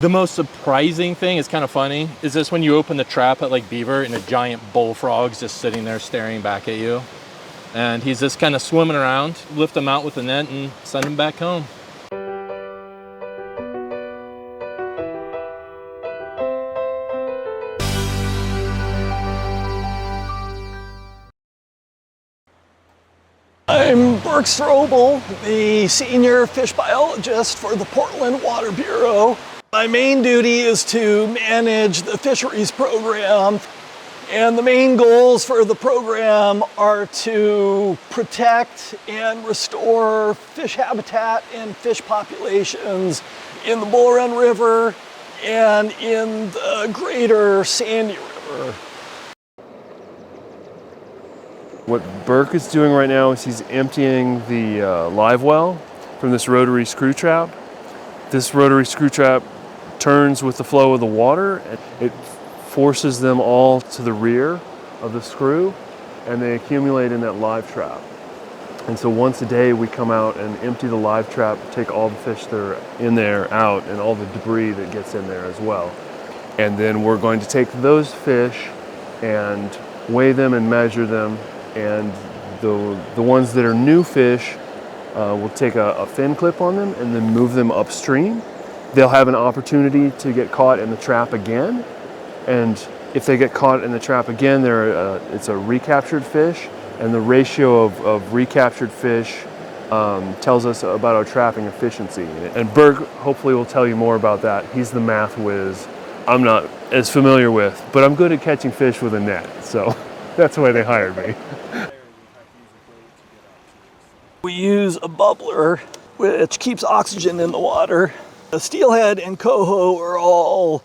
The most surprising thing, is kind of funny, is this when you open the trap at Lake Beaver and a giant bullfrog's just sitting there staring back at you. And he's just kind of swimming around, lift him out with the net and send him back home. I'm Burke Strobel, the senior fish biologist for the Portland Water Bureau. My main duty is to manage the fisheries program, and the main goals for the program are to protect and restore fish habitat and fish populations in the Bull Run River and in the greater Sandy River. What Burke is doing right now is he's emptying the live well from this rotary screw trap. This rotary screw trap turns with the flow of the water. It forces them all to the rear of the screw, and they accumulate in that live trap. And so once a day we come out and empty the live trap, take all the fish that are in there out, and all the debris that gets in there as well. And then we're going to take those fish and weigh them and measure them. And the ones that are new fish, we'll take a fin clip on them and then move them upstream. They'll have an opportunity to get caught in the trap again. And if they get caught in the trap again, it's a recaptured fish. And the ratio of recaptured fish tells us about our trapping efficiency. And Burke hopefully will tell you more about that. He's the math whiz I'm not as familiar with, but I'm good at catching fish with a net. So that's why they hired me. We use a bubbler, which keeps oxygen in the water. The steelhead and coho are all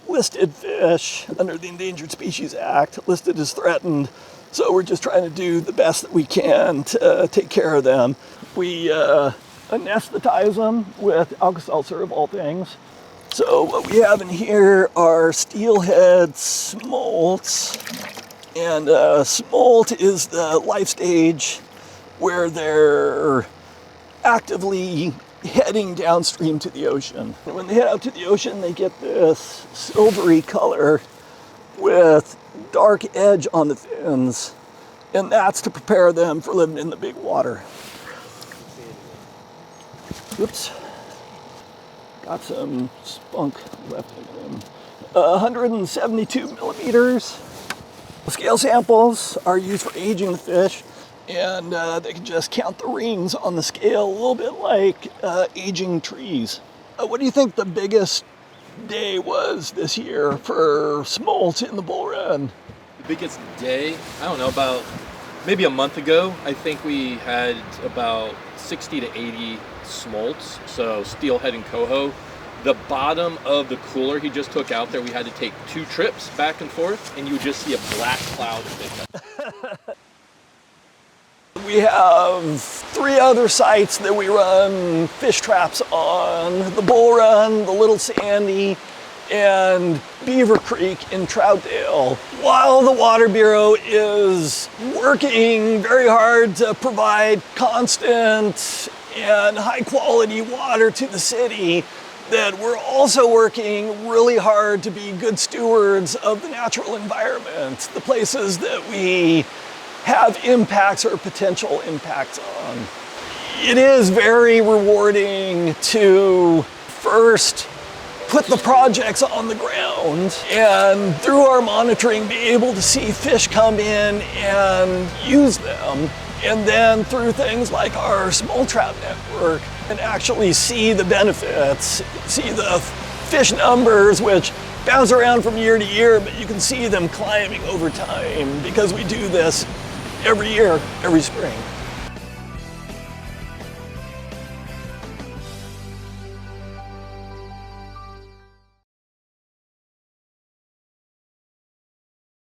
listed fish under the Endangered Species Act, listed as threatened. So we're just trying to do the best that we can to take care of them. We anesthetize them with Alka-Seltzer of all things. So what we have in here are steelhead smolts. And smolt is the life stage where they're actively heading downstream to the ocean. And when they head out to the ocean, they get this silvery color with dark edge on the fins, and that's to prepare them for living in the big water. Oops, got some spunk left in them. 172 millimeters. Scale samples are used for aging the fish, and they can just count the rings on the scale, a little bit like aging trees. What do you think the biggest day was this year for smolt in the Bull Run? The biggest day? I don't know, about maybe a month ago, I think we had about 60 to 80 smolts, so steelhead and coho. The bottom of the cooler he just took out there, we had to take 2 trips back and forth, and you would just see a black cloud of fish. We have 3 other sites that we run fish traps on: the Bull Run, the Little Sandy, and Beaver Creek in Troutdale. While the Water Bureau is working very hard to provide constant and high quality water to the city, that we're also working really hard to be good stewards of the natural environment, the places that we have impacts or potential impacts on. It is very rewarding to first put the projects on the ground and through our monitoring be able to see fish come in and use them, and then through things like our smolt trap network and actually see the benefits, see the fish numbers, which bounce around from year to year, but you can see them climbing over time because we do this every year, every spring.